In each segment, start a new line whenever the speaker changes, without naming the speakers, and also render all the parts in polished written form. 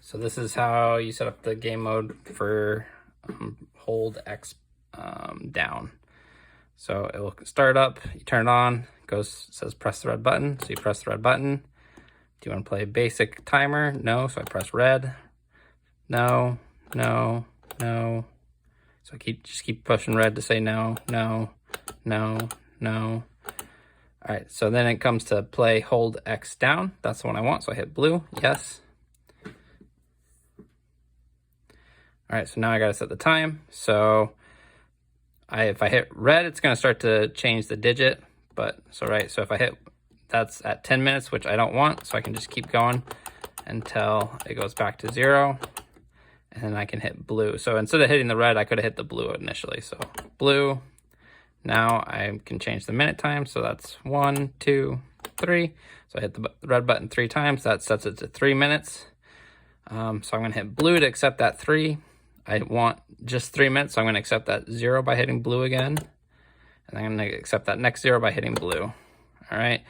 So this is how you set up the game mode for hold X down. So it will start up, you turn it on, says press the red button, so you press the red button. Do you want to play basic timer? No, so I press red. No, no, no. So I just keep pushing red to say no, no, no, no. All right, so then it comes to play hold X down. That's the one I want, so I hit blue, yes. All right, so now I gotta set the time. So if I hit red, it's gonna start to change the digit, so if I hit, that's at 10 minutes, which I don't want, so I can just keep going until it goes back to 0, and then I can hit blue. So instead of hitting the red, I could have hit the blue initially. So blue, now I can change the minute time, so that's 1, 2, 3. So I hit the red button 3 times, that sets it to 3 minutes. So I'm gonna hit blue to accept that 3. I want just 3 minutes, so I'm going to accept that 0 by hitting blue again. And I'm going to accept that next 0 by hitting blue. All right.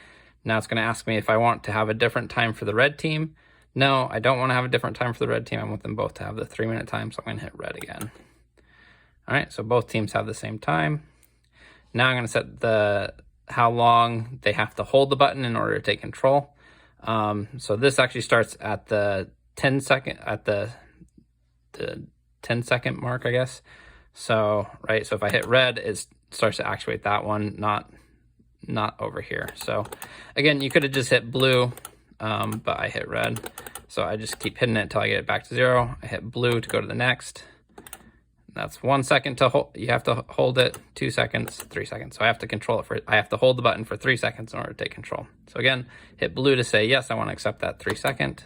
Now it's going to ask me if I want to have a different time for the red team. No, I don't want to have a different time for the red team. I want them both to have the 3-minute time, so I'm going to hit red again. All right, so both teams have the same time. Now I'm going to set how long they have to hold the button in order to take control. So this actually starts at the 10-second, at the 10-second mark, I guess. So, right, so if I hit red, it starts to actuate that one, not over here. So again, you could have just hit blue, but I hit red. So I just keep hitting it until I get it back to 0. I hit blue to go to the next. That's 1 second to hold. You have to hold it, 2 seconds, 3 seconds. So I have to control it I have to hold the button for 3 seconds in order to take control. So again, hit blue to say, yes, I want to accept that 3 second.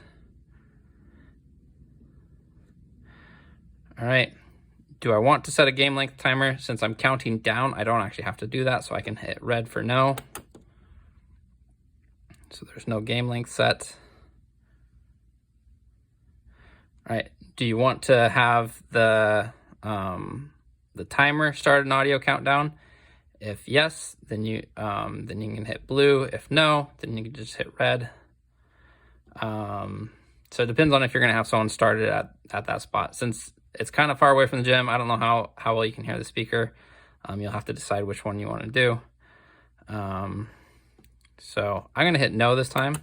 All right, do I want to set a game length timer? Since I'm counting down, I don't actually have to do that, so I can hit red for no. So there's no game length set. All right, do you want to have the timer start an audio countdown? If yes, then you can hit blue. If no, then you can just hit red. So it depends on if you're gonna have someone started at that spot. Since it's kind of far away from the gym, I don't know how well you can hear the speaker. You'll have to decide which one you want to do. So I'm gonna hit no this time,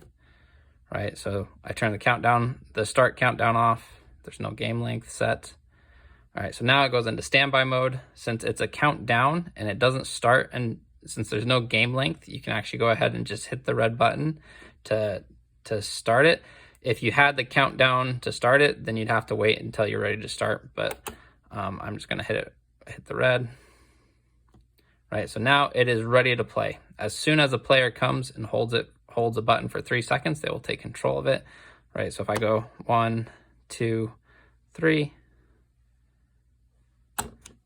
right? So I turn the start countdown off. There's no game length set. All right, so now it goes into standby mode. Since it's a countdown and it doesn't start, and since there's no game length, you can actually go ahead and just hit the red button to start it. If you had the countdown to start it, then you'd have to wait until you're ready to start. But I'm just gonna hit the red. Right, so now it is ready to play. As soon as a player comes and holds a button for 3 seconds, they will take control of it. Right, so if I go 1, 2, 3,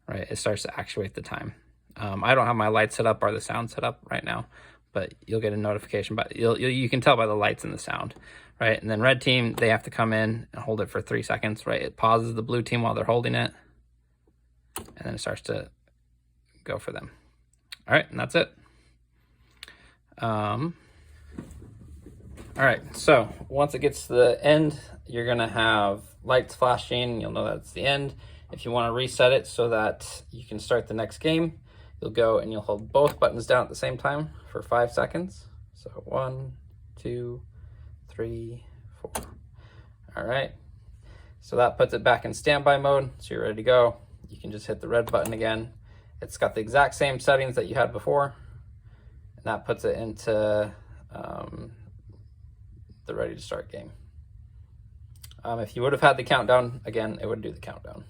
right, it starts to actuate the time. I don't have my lights set up or the sound set up right now, but you'll get a notification. But you can tell by the lights and the sound, right? And then red team, they have to come in and hold it for 3 seconds, right? It pauses the blue team while they're holding it, and then it starts to go for them. All right, and that's it. All right, so once it gets to the end, you're gonna have lights flashing. You'll know that's the end. If you want to reset it so that you can start the next game, you'll go and you'll hold both buttons down at the same time for 5 seconds. So 1, 2, 3, 4. All right, so that puts it back in standby mode. So you're ready to go. You can just hit the red button again. It's got the exact same settings that you had before, and that puts it into the ready to start game. If you would have had the countdown, again, it would do the countdown.